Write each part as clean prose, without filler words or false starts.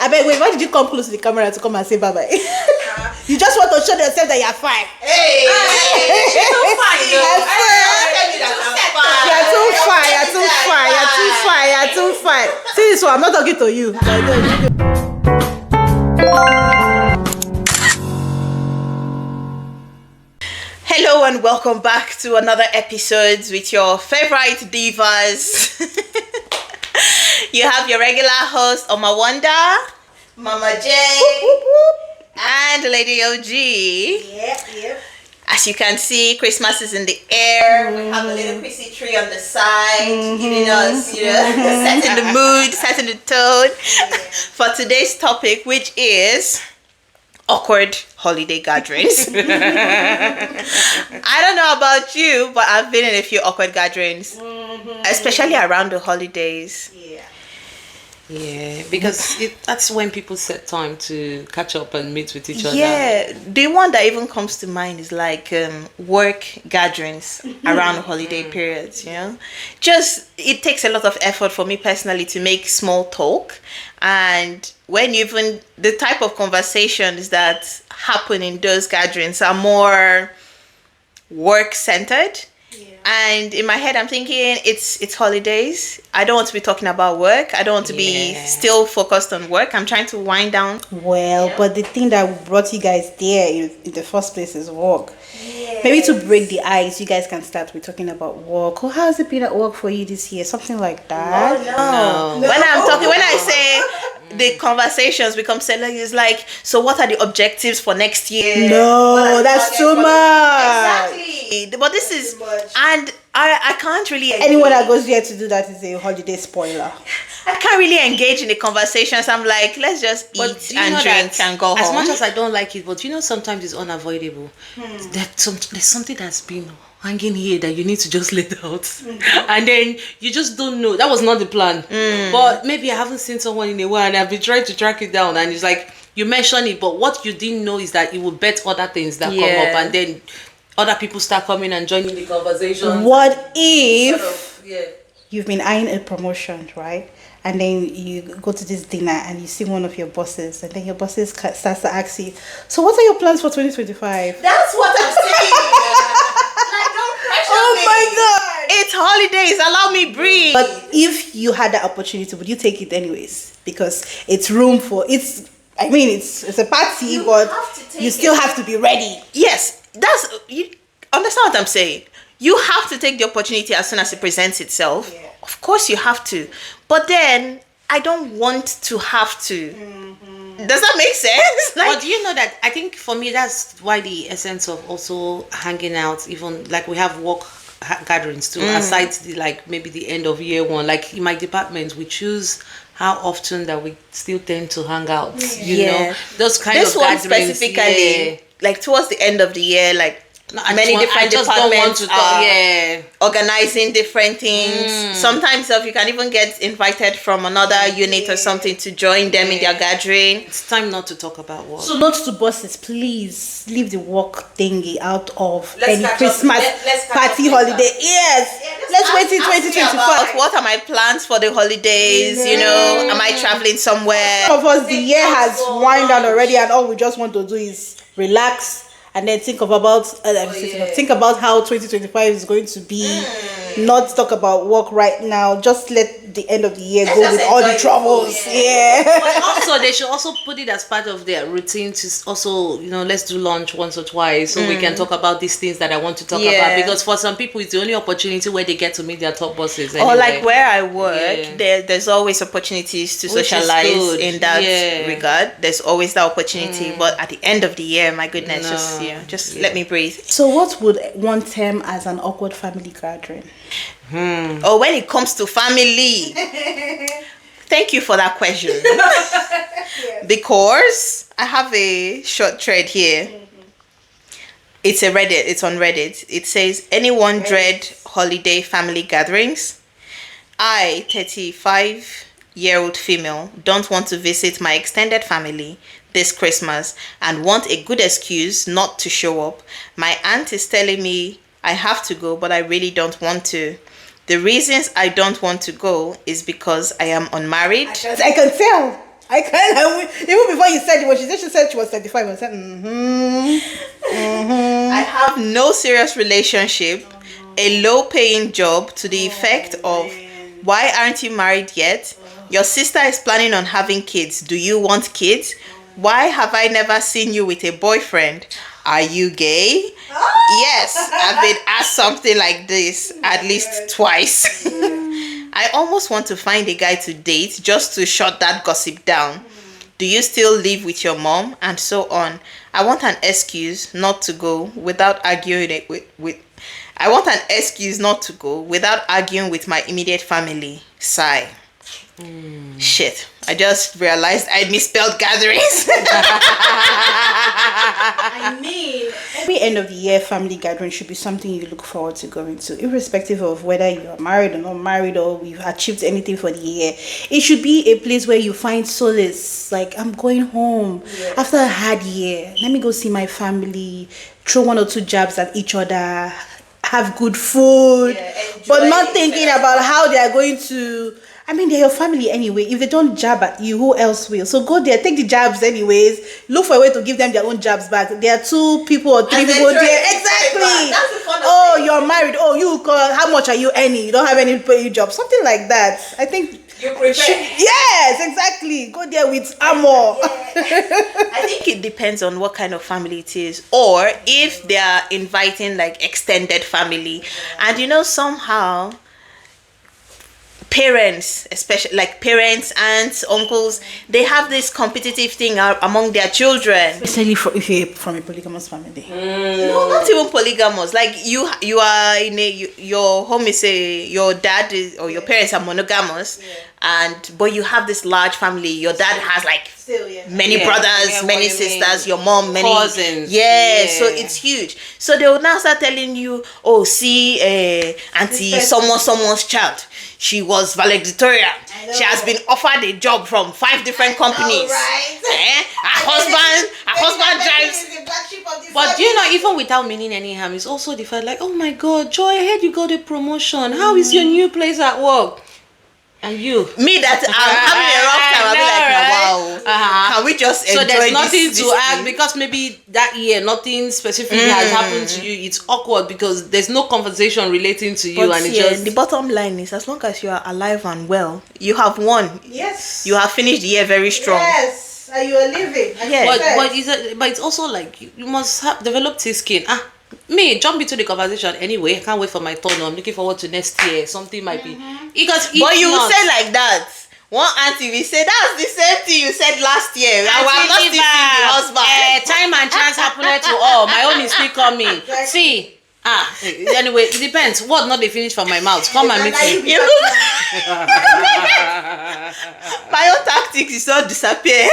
I bet, wait, why did you come close to the camera to come and say bye-bye? You just want to show yourself that you're fine. Hey, you're too fine, though. You're too fine. See this one, I'm not talking to you. Hello and welcome back to another episode with your favorite divas. You have your regular host, Oma Wanda, Mama J, and Lady OG. Yep. As you can see, Christmas is in the air. We have a little Chrissy tree on the side, giving us, setting the mood, setting the tone for today's topic, which is awkward holiday gatherings. I don't know about you, but I've been in a few awkward gatherings, especially around the holidays. Yeah, because that's when people set time to catch up and meet with each other. Yeah, the one that even comes to mind is like work gatherings around the holiday periods, Just, it takes a lot of effort for me personally to make small talk. And when even the type of conversations that happen in those gatherings are more work-centered. And in my head, I'm thinking it's holidays. I don't want to be talking about work. I don't want to be still focused on work. I'm trying to wind down. Well, but the thing that brought you guys there in the first place is work. Yes. Maybe to break the ice, you guys can start with talking about work. Oh, how's it been at work for you this year? Something like that. No. When I say the conversations become selling, is like, so what are the objectives for next year? No, that's too much. Exactly. But this is, and I can't really. Anyone that goes there to do that is a holiday spoiler. I can't really engage in the conversations. I'm like, let's just eat and drink and go home. As much as I don't like it, but sometimes it's unavoidable. There's something that's been hanging here that you need to just let out. And then you just don't know. That was not the plan. But maybe I haven't seen someone in a while and I've been trying to track it down. And it's like, you mentioned it, but what you didn't know is that it will bet other things that come up. And then other people start coming and joining the conversation. What if you've been eyeing a promotion, right? And then you go to this dinner and you see one of your bosses, and then your bosses starts to ask you, so what are your plans for 2025? That's what I'm saying. Like, don't pressure me. My God. It's holidays. Allow me breathe. But if you had that opportunity, would you take it anyways? Because it's room for, it's a party, but you still have to be ready. Yes. You understand what I'm saying? You have to take the opportunity as soon as it presents itself. Yeah. Of course you have to. But then I don't want to have to. Does that make sense? But do you know that I think for me that's why the essence of also hanging out, even like we have work gatherings too, aside maybe the end of year one. Like in my department, we choose how often that we still tend to hang out. You know, those kind of gatherings. This one specifically, like towards the end of the year, like many different departments are organizing different things. Sometimes if you can even get invited from another unit or something to join them in their gathering. It's time not to talk about work. So note to bosses, please leave the work thingy out of any Christmas party holiday. Let's wait till 2025. What are my plans for the holidays? Am I traveling somewhere? Some of us, the year has wound down already, and all we just want to do is relax. And then think about how 2025 is going to be. Not talk about work right now. Just let the end of the year go with all the troubles. But also, they should also put it as part of their routine to also, let's do lunch once or twice so we can talk about these things that I want to talk about. Because for some people, it's the only opportunity where they get to meet their top bosses. Anyway. Or like where I work, there's always opportunities to socialize in that regard. There's always that opportunity. But at the end of the year, my goodness, just let me breathe. So what would one term as an awkward family gathering? Or when it comes to family. Thank you for that question. Because I have a short thread here. It's on Reddit. It says, anyone dread holiday family gatherings? I, 35-year-old female, don't want to visit my extended family this Christmas and want a good excuse not to show up. My aunt is telling me I have to go, but I really don't want to. The reasons I don't want to go is because I am unmarried. I can tell. I kind of, even before you said it, when she said she was 35, I said, I have no serious relationship, a low-paying job to the effect of, why aren't you married yet? Your sister is planning on having kids. Do you want kids? Why have I never seen you with a boyfriend? Are you gay? Yes, I've been asked something like this at least twice. I almost want to find a guy to date just to shut that gossip down. Do you still live with your mom? And so on. I want an excuse not to go without arguing it with I want an excuse not to go without arguing with my immediate family. Sigh. Shit. I just realized I misspelled gatherings. I mean, every end of the year family gathering should be something you look forward to going to, irrespective of whether you're married or not married or we've achieved anything for the year. It should be a place where you find solace. Like, I'm going home after a hard year. Let me go see my family, throw one or two jabs at each other, have good food, but not thinking about how they are going to. I mean, they're your family anyway. If they don't jab at you, who else will? So go there, take the jabs anyways. Look for a way to give them their own jabs back. There are 2 people or 3 people there. Exactly. Oh, you're married. Oh, how much are you earning? You don't have any pay job. Something like that. I think you prefer. Yes, exactly. Go there with armor. I think it depends on what kind of family it is, or if they are inviting like extended family, and somehow parents, especially like parents, aunts, uncles, they have this competitive thing among their children, especially if you're from a polygamous family. No, not even polygamous. Like you are in your home is your dad or your parents are monogamous, but you have this large family. Your dad has like many brothers, many sisters, your mom, many cousins. So it's huge. So they will now start telling you, oh, see, auntie someone's child, she was valedictorian. She has been offered a job from 5 different companies. Her husband drives. But even without meaning any harm, it's also the fact like, oh my God, Joy, I heard you got a promotion. How is your new place at work? And you, me that I'm having a rough time, I'll be like, wow, can we just enjoy this? So there's nothing to ask, because maybe that year nothing specifically has happened to you. It's awkward because there's no conversation relating to you, and the bottom line is, as long as you are alive and well, you have won. Yes, you have finished the year very strong. Yes, and you are living. But it's also like you must have developed thick skin. Me jump into the conversation anyway. I can't wait for my turn. I'm looking forward to next year. Something might be because. But you will say like that. One auntie will say that's the same thing you said last year. I was not still seeing the husband. Time and chance happened to all. My own is still coming. Exactly. See. Anyway, it depends. What not they finish from my mouth? Come and meet me. My own tactics is not disappear.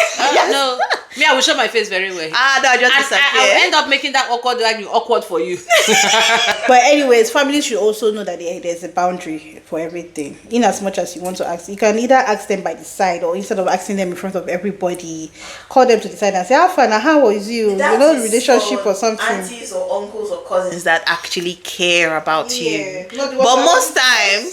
No, me, I will show my face very well. No, I just disappear. I will end up making that awkward for you. But anyways, families should also know that there's a boundary for everything. In as much as you want to ask, you can either ask them by the side, or instead of asking them in front of everybody, call them to the side and say, how far now, how is you? Relationship or something. Aunties or uncles or cousins that actually care about you. But most times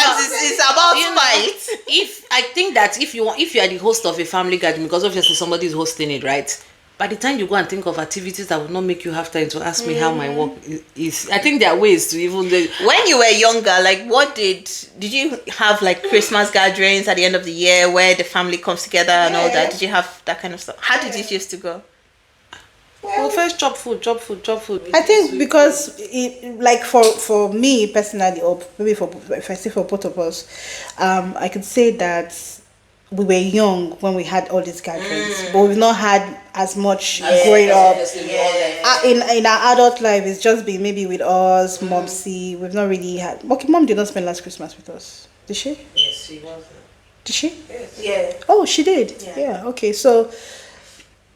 it's about spite. If I think that if you are the host of a family gathering, because obviously somebody is hosting it, right? By the time you go and think of activities that will not make you have time to ask me how my work is, I think there are ways to even. When you were younger, like what did you have like Christmas gatherings at the end of the year where the family comes together and all that? Did you have that kind of stuff? How did it used to go? Well, first chop food. I think because like for me personally, or maybe if I say for both of us, I could say that we were young when we had all these gatherings, but we've not had as much growing up. In our adult life, it's just been maybe with us, Momsy. We've not really had. Okay, Mom did not spend last Christmas with us, did she? Yes, she was. Did she? Yes. Yeah. Oh, she did. Yeah. Okay, so.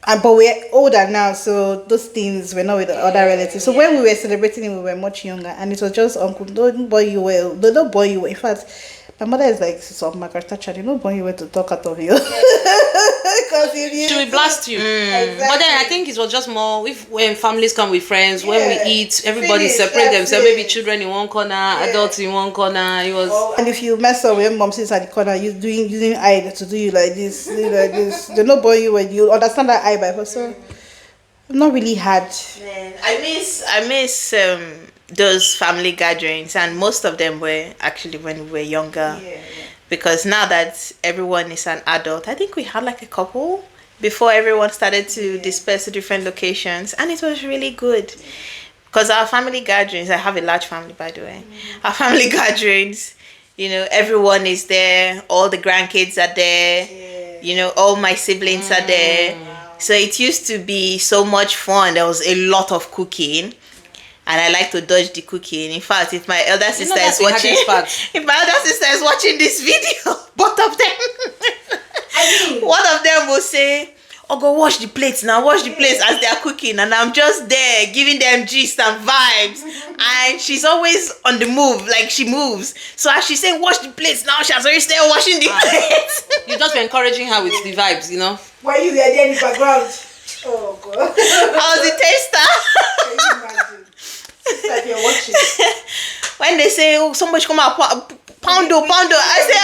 But we're older now, so those things were not with the other relatives. So when we were celebrating it, we were much younger, and it was just uncle. Don't boy you well. Don't boy you well. In fact, my mother is like some Margaret Thatcher. They don't boy you well to talk out of you. Because if you she will past you. Exactly. But then I think it was just more if when families come with friends, when we eat, everybody Finish, separate that's themselves. it. Maybe children in one corner, adults in one corner. It was. And if you mess up when mom sits at the corner, you using eye to do you like this, They're not boring you when you understand that eye by person. Not really hard. Man, I miss those family gatherings, and most of them were actually when we were younger. Because now that everyone is an adult, I think we had like a couple before everyone started to disperse to different locations, and it was really good. Because our family gatherings, I have a large family by the way. Our family gatherings, everyone is there, all the grandkids are there, all my siblings are there. So it used to be so much fun. There was a lot of cooking. And I like to dodge the cooking. In fact, if my elder sister is watching, this video, both of them, one of them will say, "Oh, go wash the plates now, wash the plates," as they are cooking, and I'm just there giving them gist and vibes. And she's always on the move, like she moves. So as she's saying, "Wash the plates now," she has already started washing the plates. You just be encouraging her with the vibes, Why you were there in the background? Oh God! I was the taster. Can you imagine? It's like you're watching. When they say, "Oh, somebody should come out, poundo," I say,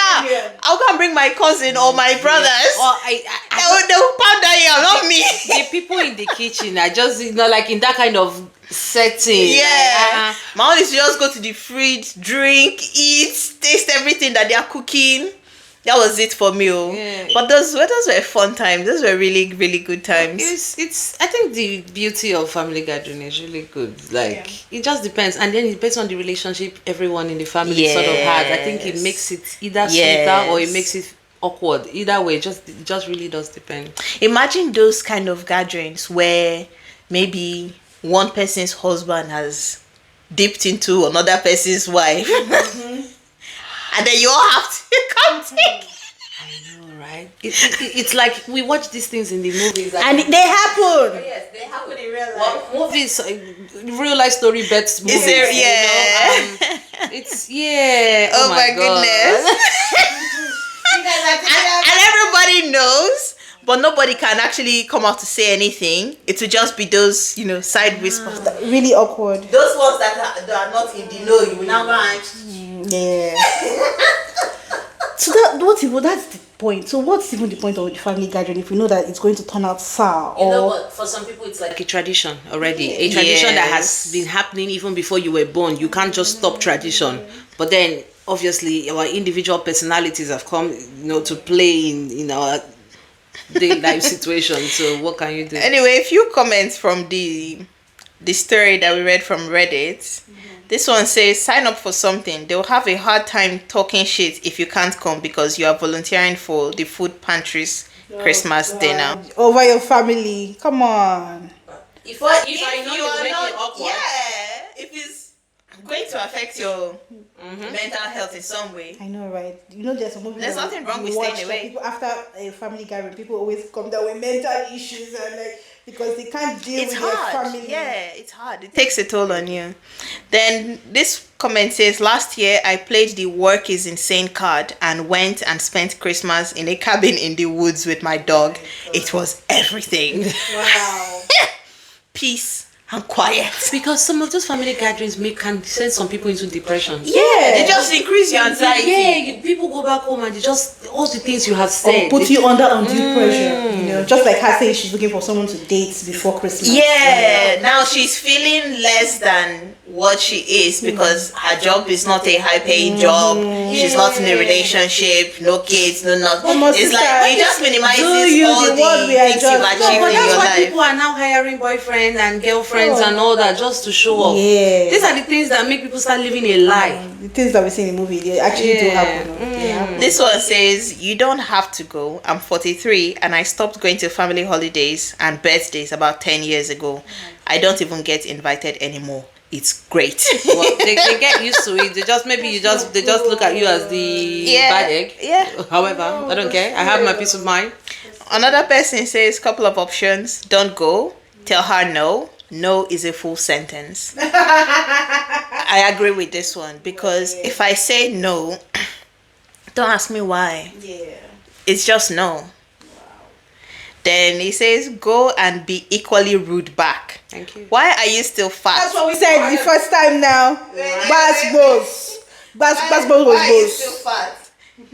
I'll go and bring my cousin or my brothers. Or They will pound that here, not me. the people in the kitchen are just like in that kind of setting. Yeah. My own is to just go to the fridge, drink, eat, taste everything that they are cooking. That was it for me. Yeah. But those were fun times. Those were really, really good times. It's I think the beauty of family gathering is really good. Like it just depends, and then it depends on the relationship everyone in the family sort of has. I think it makes it either sweeter or it makes it awkward. Either way, it just really does depend. Imagine those kind of gatherings where maybe one person's husband has dipped into another person's wife. And then you all have to come take. I know, right? It's like we watch these things in the movies, And they happen. Yes, they happen in real life. Well, movies, real life story bets movies. Is there? Yeah. It's Oh my goodness. and everybody knows, but nobody can actually come out to say anything. It will just be those, side whispers. Really awkward. Those ones that are not in the know, you will now go and... Yeah. So that's the point. So what's even the point of the family gathering if we know that it's going to turn out sour? But for some people it's like a tradition already. A tradition that has been happening even before you were born. You can't just stop tradition. But then obviously our individual personalities have come, to play in our daily life situation. So what can you do? Anyway, a few comments from the story that we read from Reddit. This one says, sign up for something. They'll have a hard time talking shit if you can't come because you are volunteering for the food pantry's Christmas dinner. Over your family. Come on. If I know you are not awkward. Yeah. If it's going to affect your mental health in some way. I know, right? There's a movie. There's nothing wrong with staying away. People after a family gathering, people always come down with mental issues and because they can't deal with their family. Yeah, it's hard. It takes a toll on you. Then this comment says, last year I played the work is insane card and went and spent Christmas in a cabin in the woods with my dog. It was everything. Wow. Peace and quiet. Because some of those family gatherings can send some people into depression. Yeah, they just increase your anxiety. Yeah, people go back home and they just all the things you have said. Or put you under undue pressure. Just like her saying she's looking for someone to date before Christmas. Yeah, now she's feeling less than what she is because her job is not a high-paying job. She's not in a relationship, no kids, no nothing. It's like it just minimizes all the things you've achieved But in that's your why life. people are now hiring boyfriends and girlfriends and all that just to show off. Yeah. These are the things that make people start living a lie. The things that we see in the movie, they actually do happen. They happen. This one says, you don't have to go. I'm 43 and I stopped going to family holidays and birthdays about 10 years ago. I don't even get invited anymore. It's great. Well, they get used to it. They just look at you as the bad egg. Yeah. However, I don't care. I have my peace of mind. Another person says, couple of options. Don't go. Tell her no. No is a full sentence. I agree with this one because if I say no, don't ask me why. Yeah. It's just no. Then he says, go and be equally rude back. Thank you. Why are you still fat? That's what we said the first time now. Bas was boss.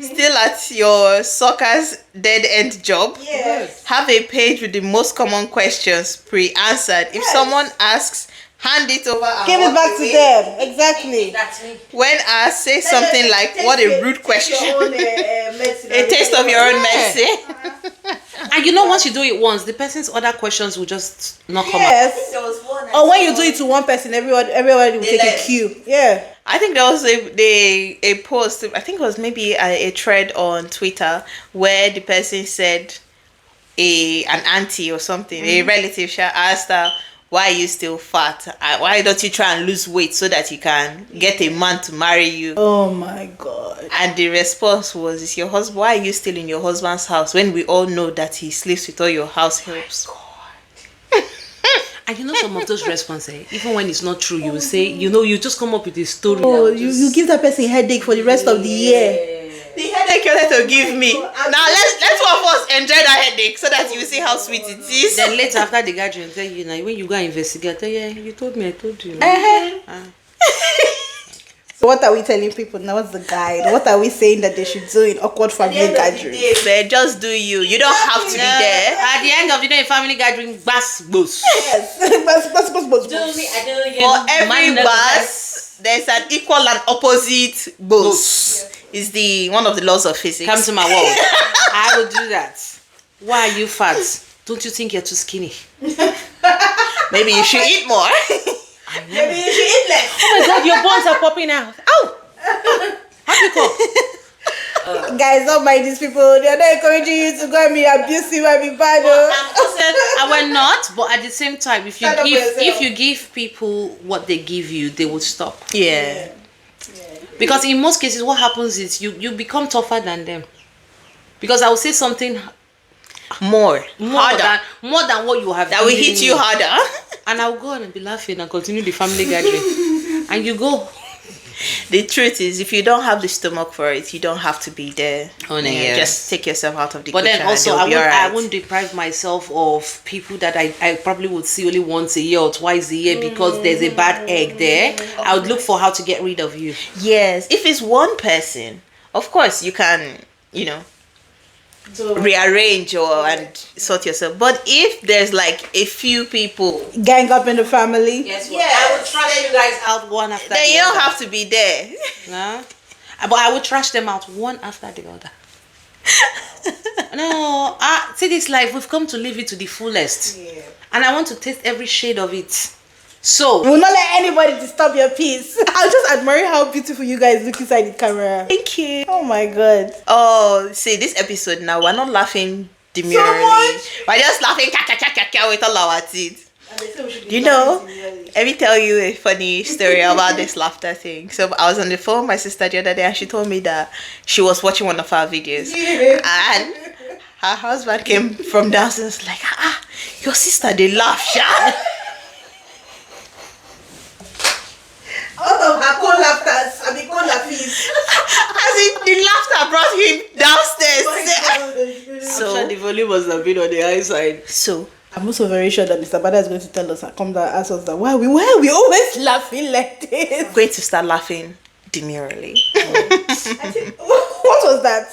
Still at your sucker's dead end job? Yes. Have a page with the most common questions pre-answered. If someone asks, hand it over and Give it walk back to away. them. Exactly. That's me. When asked, say something like, what a rude question. A taste of your own medicine. And you know, once you do it once, the person's other questions will just not come out. Yes. Or when you do it to one person, everybody will take a cue. Yeah. I think there was a post, I think it was maybe a thread on Twitter where the person said an auntie or something, a relative asked her, why are you still fat? Why don't you try and lose weight so that you can get a man to marry you? Oh my God. And the response was, is your husband, why are you still in your husband's house when we all know that he sleeps with all your house helps? And you know, some of those responses, even when it's not true, you will say, you just come up with a story. Oh, you give that person a headache for the rest of the year. The headache you wanted to give me. Now let's one of us enjoy that headache so that you see how sweet it is. Then later, after the gathering, tell you, when you go and investigate, yeah, you told me, I told you. So what are we telling people now? What's the guide? What are we saying that they should do in awkward family gatherings? But just do you. You don't have to be there. At the end of the day, family gathering, bus. Yes. For every bus, there's an equal and opposite bus. Is one of the laws of physics. Come to my world. I will do that. Why are you fat? Don't you think you're too skinny? Maybe you should eat more. Maybe you should eat less. Oh my God, your bones are popping out. Oh! Happy cup. Guys, don't mind these people. They're not encouraging you to go and be abusive and be bad. I will not, but at the same time, if you give people what they give you, they will stop. Yeah. Because in most cases, what happens is you become tougher than them. Because I will say something more harder more than what you have. That will hit you harder. And I'll go on and be laughing and continue the family gathering. And you go. The truth is, if you don't have the stomach for it, you don't have to be there. Oh, no, yeah. Just take yourself out of the But kitchen. then also, and I wouldn't deprive myself of people that I probably would see only once a year or twice a year because there's a bad egg there. I would look for how to get rid of you. Yes. If it's one person, of course, you can, rearrange and sort yourself. But if there's like a few people gang up in the family, Yes, I would trash you guys out one after then the you other. don't have to be there. No? But I would trash them out one after the other. No, see, this life, we've come to live it to the fullest. Yeah. And I want to taste every shade of it. So, will not let anybody disturb your peace. I just admire how beautiful you guys look inside the camera. Thank you. Oh my God. Oh, see, this episode now, we're not laughing demurely. much. We're just laughing with all our teeth. Let me tell you a funny story about this laughter thing. So I was on the phone with my sister the other day and she told me that she was watching one of our videos. And her husband came from downstairs like, your sister, they laugh, sha. Out of her cold laughter, cold laughs. As in, the laughter brought him downstairs. I'm sure the volume must have been on the high side. So I'm also very sure that Mr. Bada is going to tell us, come down and ask us that why are we always laughing like this? I'm going to start laughing demurely. What was that?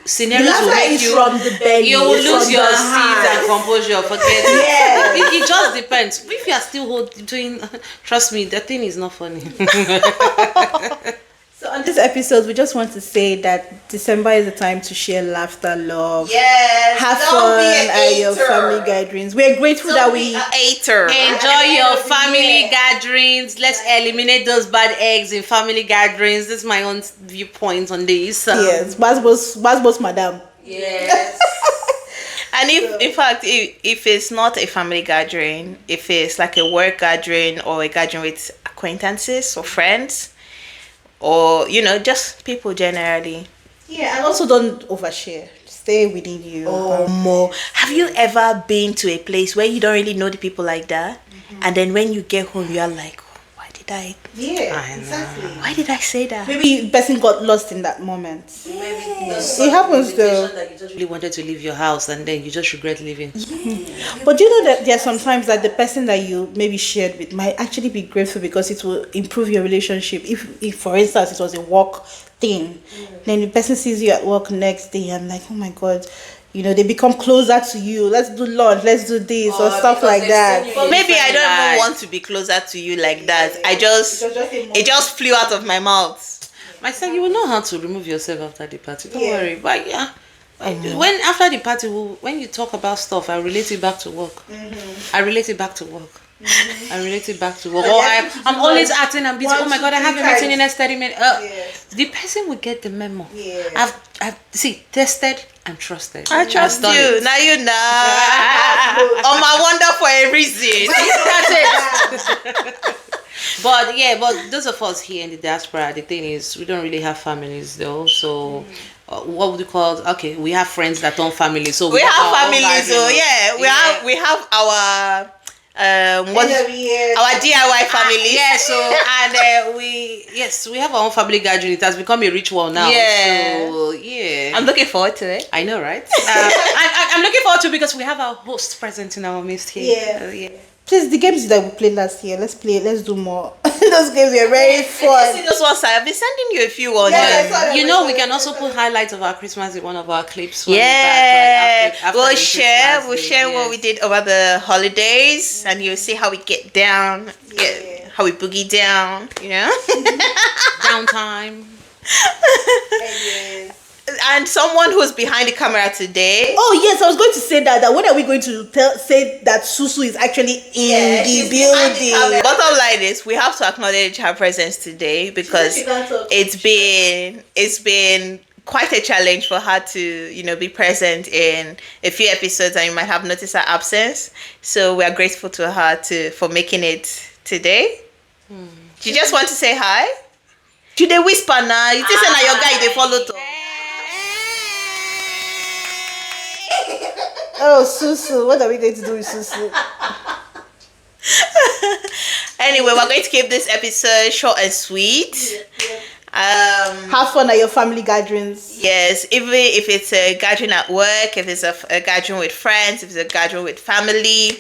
Scenarios will make you from the belly. You will lose your heart. seat and composure. Forget it. It just depends. If you are still doing, trust me, the thing is not funny. So on this episode, we just want to say that December is a time to share laughter, love, Yes. have fun at your family gatherings. We're grateful that we Enjoy your family gatherings. Let's eliminate those bad eggs in family gatherings. This is my own viewpoint on this. yes, Basbos madam. Yes. And in fact, if it's not a family gathering, if it's like a work gathering or a gathering with acquaintances or friends, or just people generally. Yeah, and also don't overshare. Stay within you. More. Have you ever been to a place where you don't really know the people like that, and then when you get home, you are like, why did died. Yeah, exactly. Why did I say that? Maybe the person got lost in that moment. It happens though. That you just really wanted to leave your house and then you just regret leaving. But you know that there are sometimes that the person that you maybe shared with might actually be grateful because it will improve your relationship. If for instance it was a work thing, then the person sees you at work next day and like, oh my god, you know, they become closer to you. Let's do lunch, let's do this or stuff like that. But maybe I don't even want to be closer to you like that. It just flew out of my mouth. My son, you will know how to remove yourself after the party. Don't worry. But yeah, when after the party, when you talk about stuff, I relate it back to work. I relate it back to work. I relate it back to work. Or I'm always acting and busy. Oh my god, I have a meeting in the next 30 minutes. The person will get the memo. I've tested and trusted. I trust you. Now you know. Oh my wonder for a reason. That's it. But those of us here in the diaspora, the thing is, we don't really have families though. So what would you call? Okay, we have friends that don't family. So we have families. So we have our our DIY family. We have our own family gathering. It has become a ritual now. Yeah. So I'm looking forward to it. I know, right? I'm looking forward to it because we have our host present in our midst here. Please, the games that we played last year, let's do more. Those games were very fun. Those ones I've been sending you a few on. You know, we can also put highlights of our Christmas in one of our clips. We'll share what we did over the holidays, and you'll see how we get down, how we boogie down, you know. Downtime. And someone who's behind the camera today. Oh yes, I was going to say that when are we going to say that Susu is actually in the building? Bottom line is we have to acknowledge her presence today because it's been quite a challenge for her to, you know, be present in a few episodes, and you might have noticed her absence. So we are grateful to her for making it today. Do you just want to say hi? Should they whisper now? You just say now your guy they follow to. Oh, Susu, what are we going to do with Susu? Anyway, we're going to keep this episode short and sweet. Have fun at your family gatherings. Yes, even if it's a gathering at work, if it's a gathering with friends, if it's a gathering with family,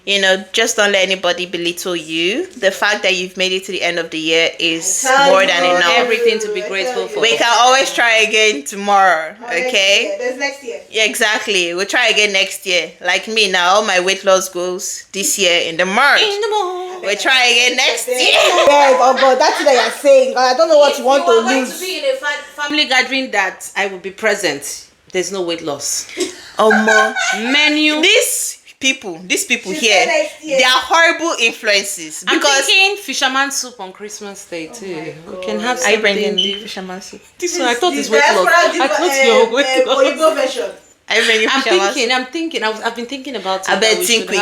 you know, just don't let anybody belittle you. The fact that you've made it to the end of the year is more than enough. Everything to be grateful for. We can always try again tomorrow, okay? There's next year. Yeah, exactly. We'll try again next year. Like me now, all my weight loss goals this year in the March. We'll try again next year. Yes, oh God, that's what you're saying. I don't know what you want to lose. To be in a family gathering that I will be present, there's no weight loss. Menu. These people here, they are horrible influences. I'm thinking fisherman soup on Christmas Day too. We can have something. I bring in fisherman soup. This one, I thought it's weight loss. I thought your weight loss. Version. I'm thinking. I've been thinking about it. I bet think quick.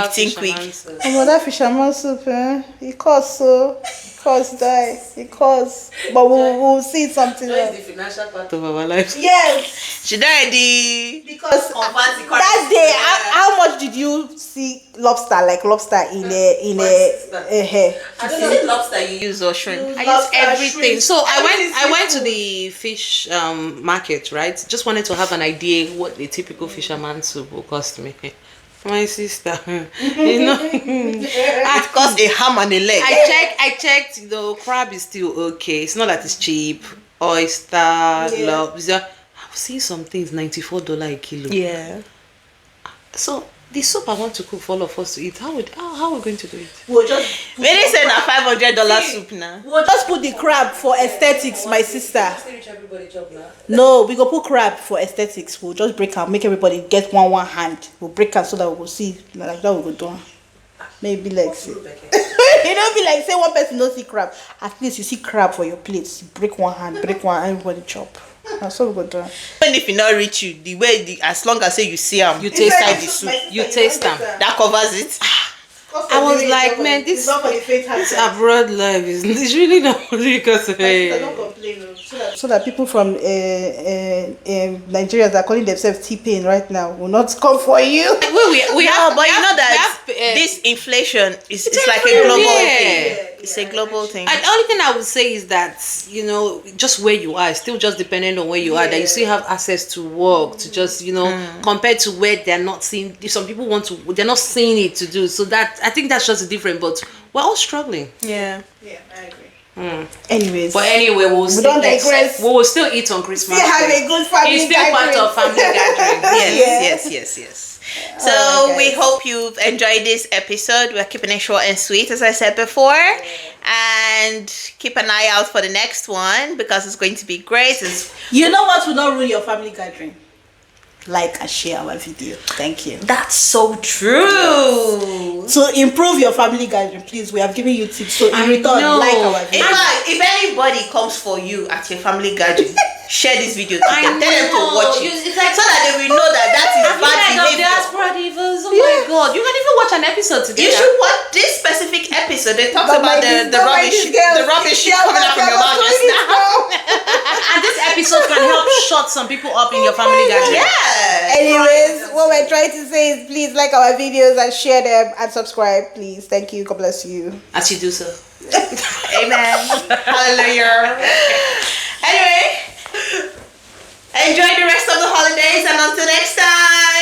Oh, that fisherman soup, it costs so. It costs. But we'll see something else. The financial part of our lives. Yes. Should I do? Because that day, how much did you see lobster? Like lobster in a hair? I don't know. Is it lobster you use or shrimp? I use everything. Shrimp. So I went to the fish market, right? Just wanted to have an idea what the typical fisherman soup will cost me. My sister, you know, it costs a ham and a leg. I checked. The crab is still okay. It's not that it's cheap. Oyster, lobster. I was seeing some things $94 a kilo. Yeah. So the soup I want to cook for all of us to eat. How are we going to do it? We'll just. Maybe say na $500 soup now. We'll just put the crab for aesthetics, my sister. No, we go put crab for aesthetics. We'll just break out, make everybody get one hand. We'll break out so that we will see like that. We go do. Maybe like say, you don't be like say one person don't see crab. At least you see crab for your plates. Break one hand, everybody chop. That's what we go do. Even if it not reach you, as long as say you see them, you taste inside the soup. You taste them. That covers it. I was like, man, this abroad life is really not because I don't complain. So that people from Nigeria that are calling themselves T-Pain right now will not come for you. We have, but you know that this inflation is like a global thing. It's a global thing. And the only thing I would say is that, you know, just where you are, still just dependent on where you are, that you still have access to work, to just, you know, compared to where they're not seeing, if some people want to, they're not seeing it to do. So that, I think that's just different, but we're all struggling. Yeah, I agree. Anyways, But anyway, we will still eat on Christmas. Still have a good family It's still part of family gathering. yes. So we hope you've enjoyed this episode. We're keeping it short and sweet, as I said before. And keep an eye out for the next one because it's going to be great. You know what will not ruin your family gathering? Like and share our video. Thank you. That's so true. To improve your family gathering, please, we have given you tips. So in return, like our video. If anybody comes for you at your family gathering, share this video to them. Tell them to watch it. So that they will know that is bad behavior. Oh my God. You can even watch an episode together. You should watch this specific episode. They talk about the rubbish coming up from your mouth just now. And this episode can help shut some people up in your family gathering. Yeah. Anyways, what we're trying to say is please like our videos and share them and subscribe, please. Thank you. God bless you. As you do so. Amen. Hallelujah. Anyway, enjoy the rest of the holidays and until next time.